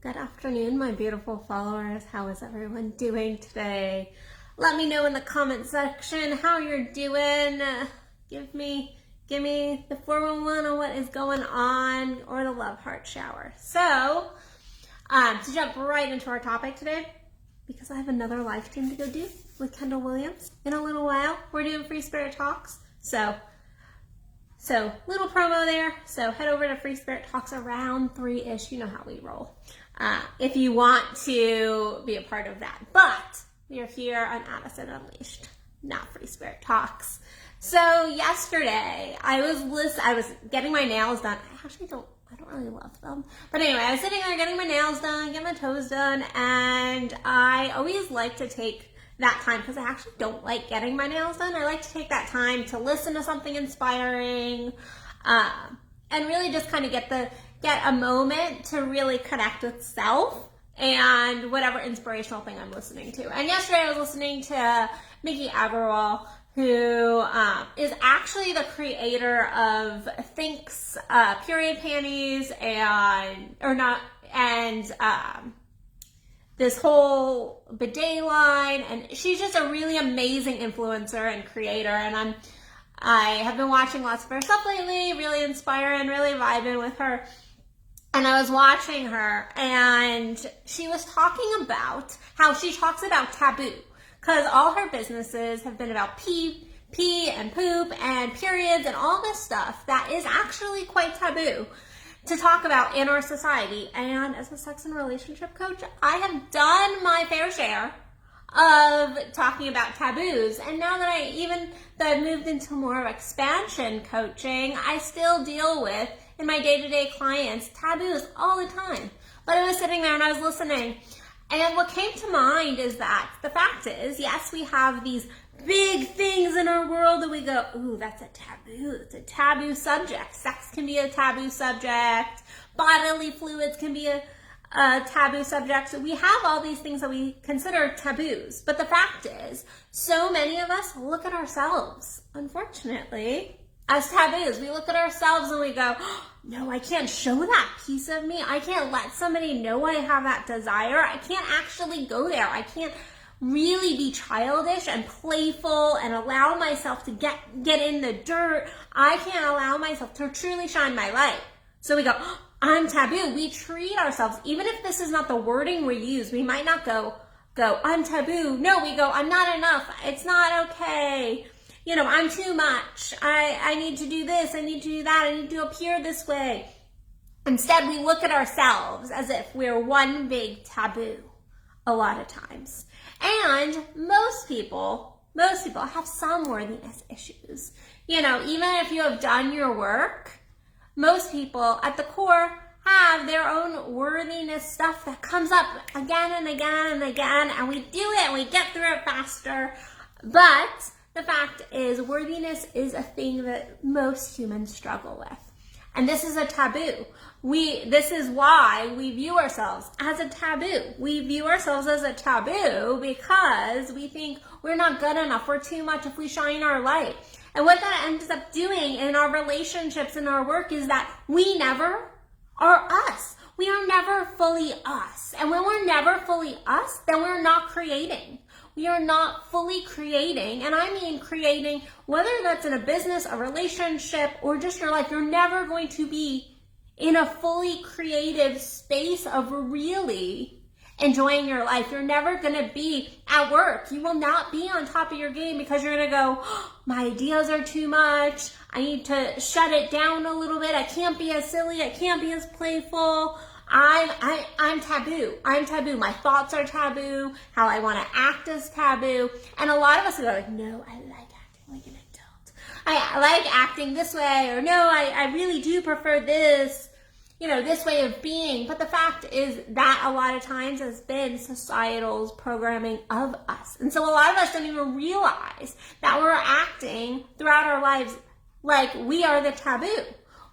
Good afternoon, my beautiful followers. How is everyone doing today? Let me know in the comment section how you're doing. Give me the 411 on what is going on, or the love heart shower. So, to jump right into our topic today, because I have another live stream to go do with Kendall Williams in a little while. We're doing Free Spirit Talks. So little promo there. So head over to Free Spirit Talks around 3-ish. You know how we roll. If you want to be a part of that. But we are here on Addison Unleashed, not Free Spirit Talks. So yesterday I was getting my nails done. I don't really love them. But anyway, I was sitting there getting my nails done, getting my toes done, and I always like to take that time, because I actually don't like getting my nails done. I like to take that time to listen to something inspiring, and really just kind of get a moment to really connect with self and whatever inspirational thing I'm listening to. And yesterday I was listening to Mickey Agarwal, who is actually the creator of Think's period panties and this whole bidet line, and she's just a really amazing influencer and creator, and I have been watching lots of her stuff lately, really inspiring, really vibing with her. And I was watching her, and she was talking about how she talks about taboo, because all her businesses have been about pee and poop and periods and all this stuff that is actually quite taboo to talk about in our society. And as a sex and relationship coach, I have done my fair share of talking about taboos. And now that I've moved into more of expansion coaching, I still deal with, in my day-to-day clients, taboos all the time. But I was sitting there and I was listening, and what came to mind is that the fact is, yes, we have these big things in our world that we go, ooh, that's a taboo. It's a taboo subject. Sex can be a taboo subject. Bodily fluids can be a taboo subject. So we have all these things that we consider taboos. But the fact is, so many of us look at ourselves, unfortunately, as taboos. We look at ourselves and we go, oh, no, I can't show that piece of me. I can't let somebody know I have that desire. I can't actually go there. I can't really be childish and playful and allow myself to get in the dirt. I can't allow myself to truly shine my light. So we go, oh, I'm taboo. We treat ourselves, even if this is not the wording we use, we might not go, I'm taboo. No, we go, I'm not enough. It's not okay. You know, I'm too much. I need to do this. I need to do that. I need to appear this way. Instead, we look at ourselves as if we're one big taboo a lot of times. And most people have some worthiness issues. You know, even if you have done your work, most people at the core have their own worthiness stuff that comes up again and again and again, and we do it and we get through it faster. But the fact is, worthiness is a thing that most humans struggle with. And this is a taboo. This is why we view ourselves as a taboo. We view ourselves as a taboo because we think we're not good enough, we're too much if we shine our light. And what that ends up doing in our relationships and our work is that we never are us. We are never fully us. And when we're never fully us, then we're not creating. We are not fully creating, and I mean creating, whether that's in a business, a relationship, or just your life. You're never going to be in a fully creative space of really enjoying your life. You're never going to be at work. You will not be on top of your game because you're going to go, oh, my ideas are too much. I need to shut it down a little bit. I can't be as silly. I can't be as playful. I'm taboo. I'm taboo. My thoughts are taboo. How I want to act is taboo. And a lot of us go like, no, I like acting like an adult. I like acting this way, or no, I really do prefer this, this way of being. But the fact is that a lot of times has been societal's programming of us. And so a lot of us don't even realize that we're acting throughout our lives like we are the taboo.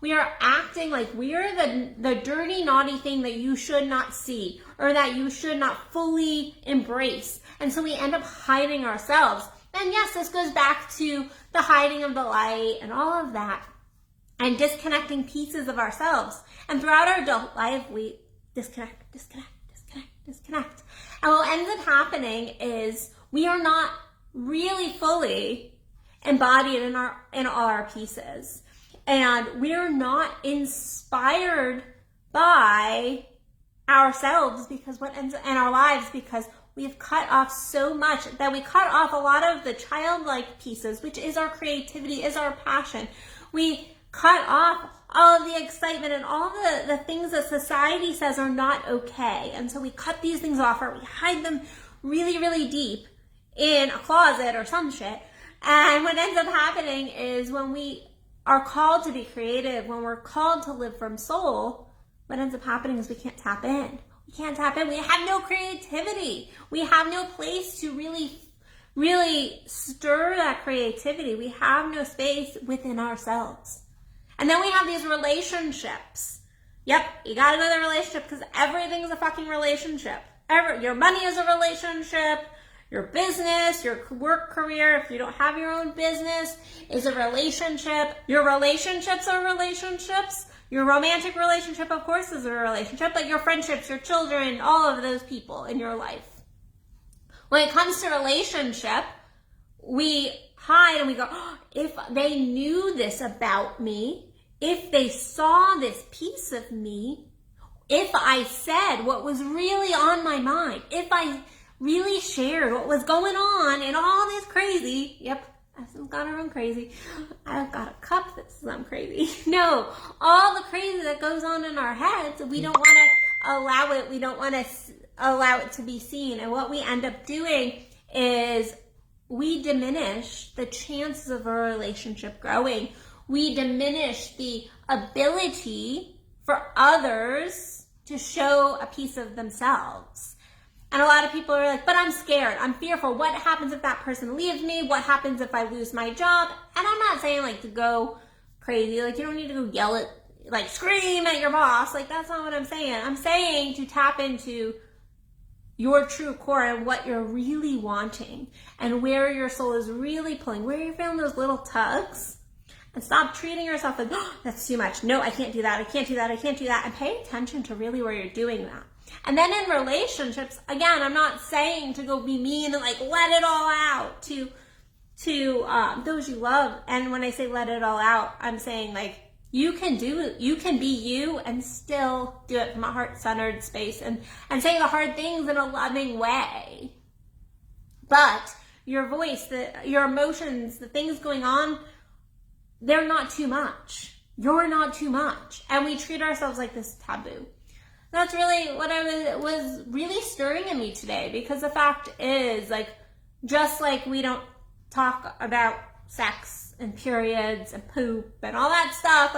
We are acting like we are the dirty, naughty thing that you should not see, or that you should not fully embrace. And so we end up hiding ourselves. And yes, this goes back to the hiding of the light and all of that, and disconnecting pieces of ourselves. And throughout our adult life, disconnect, disconnect, disconnect, disconnect. And what ends up happening is we are not really fully embodied in all our pieces. And we're not inspired by ourselves because what ends in our lives, because we've cut off so much, that we cut off a lot of the childlike pieces, which is our creativity, is our passion. We cut off all of the excitement and all the things that society says are not okay. And so we cut these things off, or we hide them really, really deep in a closet or some shit. And what ends up happening is when we are called to be creative, when we're called to live from soul, what ends up happening is we can't tap in. We can't tap in. We have no creativity. We have no place to really stir that creativity. We have no space within ourselves. And then we have these relationships. Yep, you got another relationship because everything's a fucking relationship. Your money is a relationship. Your business, your work career, if you don't have your own business, is a relationship. Your relationships are relationships. Your romantic relationship, of course, is a relationship, but your friendships, your children, all of those people in your life. When it comes to relationship, we hide and we go, oh, if they knew this about me, if they saw this piece of me, if I said what was really on my mind, if I really shared what was going on and all this crazy, yep, Addison's got her own crazy. I've got a cup that says I'm crazy. No, all the crazy that goes on in our heads, we don't want to allow it. We don't want to allow it to be seen. And what we end up doing is we diminish the chances of a relationship growing. We diminish the ability for others to show a piece of themselves. And a lot of people are like, but I'm scared. I'm fearful. What happens if that person leaves me? What happens if I lose my job? And I'm not saying like to go crazy. Like you don't need to go yell at, like scream at your boss. Like that's not what I'm saying. I'm saying to tap into your true core and what you're really wanting and where your soul is really pulling, where you're feeling those little tugs. And stop treating yourself like, oh, that's too much. No, I can't do that. I can't do that. I can't do that. And pay attention to really where you're doing that. And then in relationships, again, I'm not saying to go be mean and like let it all out to those you love. And when I say let it all out, I'm saying like you can be you and still do it from a heart-centered space and say the hard things in a loving way. But your voice, your emotions, the things going on, they're not too much. You're not too much. And we treat ourselves like this taboo. That's really what was really stirring in me today, because the fact is, like, just like we don't talk about sex and periods and poop and all that stuff,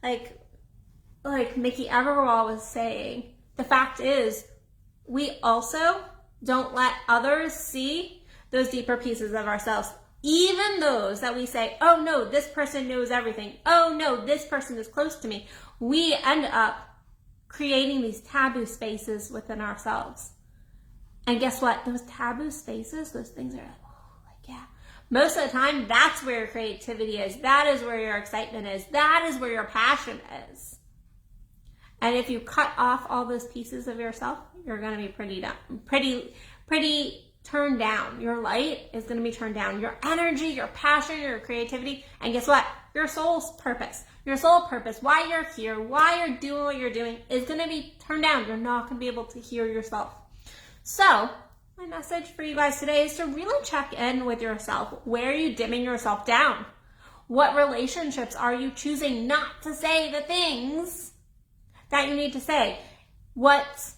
like Mickey Everwall was saying, the fact is we also don't let others see those deeper pieces of ourselves, even those that we say, oh no, this person knows everything. Oh no, this person is close to me. We end up creating these taboo spaces within ourselves. And guess what? Those taboo spaces, those things are like, oh, like, yeah. Most of the time, that's where your creativity is. That is where your excitement is. That is where your passion is. And if you cut off all those pieces of yourself, you're going to be pretty turned down. Your light is going to be turned down. Your energy, your passion, your creativity. And guess what? Your soul's purpose. Your soul purpose, why you're here, why you're doing what you're doing, is going to be turned down. You're not going to be able to hear yourself. So, my message for you guys today is to really check in with yourself. Where are you dimming yourself down? What relationships are you choosing not to say the things that you need to say? What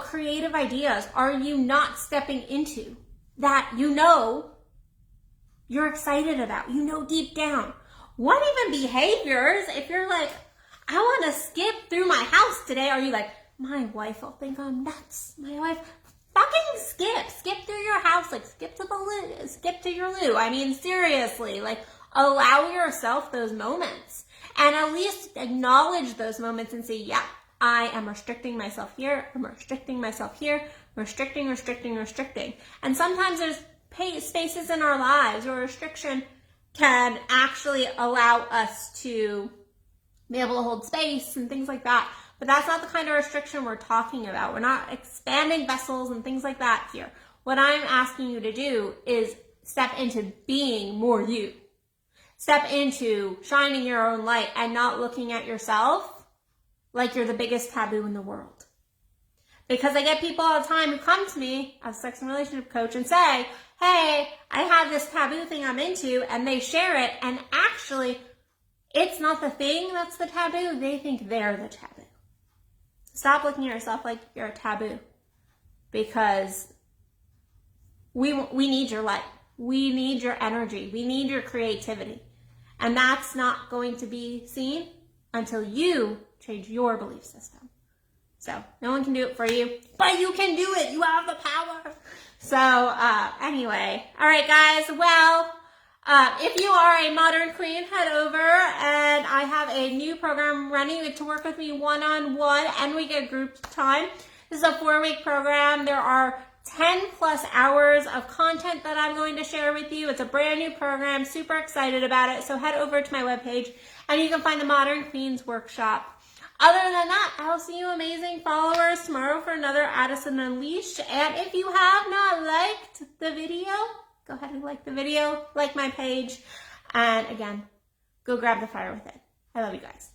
creative ideas are you not stepping into that you know you're excited about, you know deep down? What even behaviors, if you're like, I want to skip through my house today, are you like, my wife will think I'm nuts. My wife, fucking skip through your house, like skip to your loo. I mean, seriously, like allow yourself those moments and at least acknowledge those moments and say, yeah, I am restricting myself here. I'm restricting myself here. Restricting. And sometimes there's spaces in our lives where restriction can actually allow us to be able to hold space and things like that. But that's not the kind of restriction we're talking about. We're not expanding vessels and things like that here. What I'm asking you to do is step into being more you. Step into shining your own light and not looking at yourself like you're the biggest taboo in the world. Because I get people all the time who come to me as a sex and relationship coach and say, hey, I have this taboo thing I'm into, and they share it, and actually, it's not the thing that's the taboo. They think they're the taboo. Stop looking at yourself like you're a taboo, because we need your light. We need your energy. We need your creativity. And that's not going to be seen until you change your belief system. So no one can do it for you, but you can do it. You have the power. So anyway, all right, guys. Well, if you are a modern queen, head over, and I have a new program running to work with me one-on-one, and we get group time. This is a 4-week program. There are 10 plus hours of content that I'm going to share with you. It's a brand new program. Super excited about it. So head over to my webpage and you can find the Modern Queens Workshop. Other than that, I'll see you amazing followers tomorrow for another Addison Unleashed. And if you have not liked the video, go ahead and like the video, like my page. And again, go grab the fire with it. I love you guys.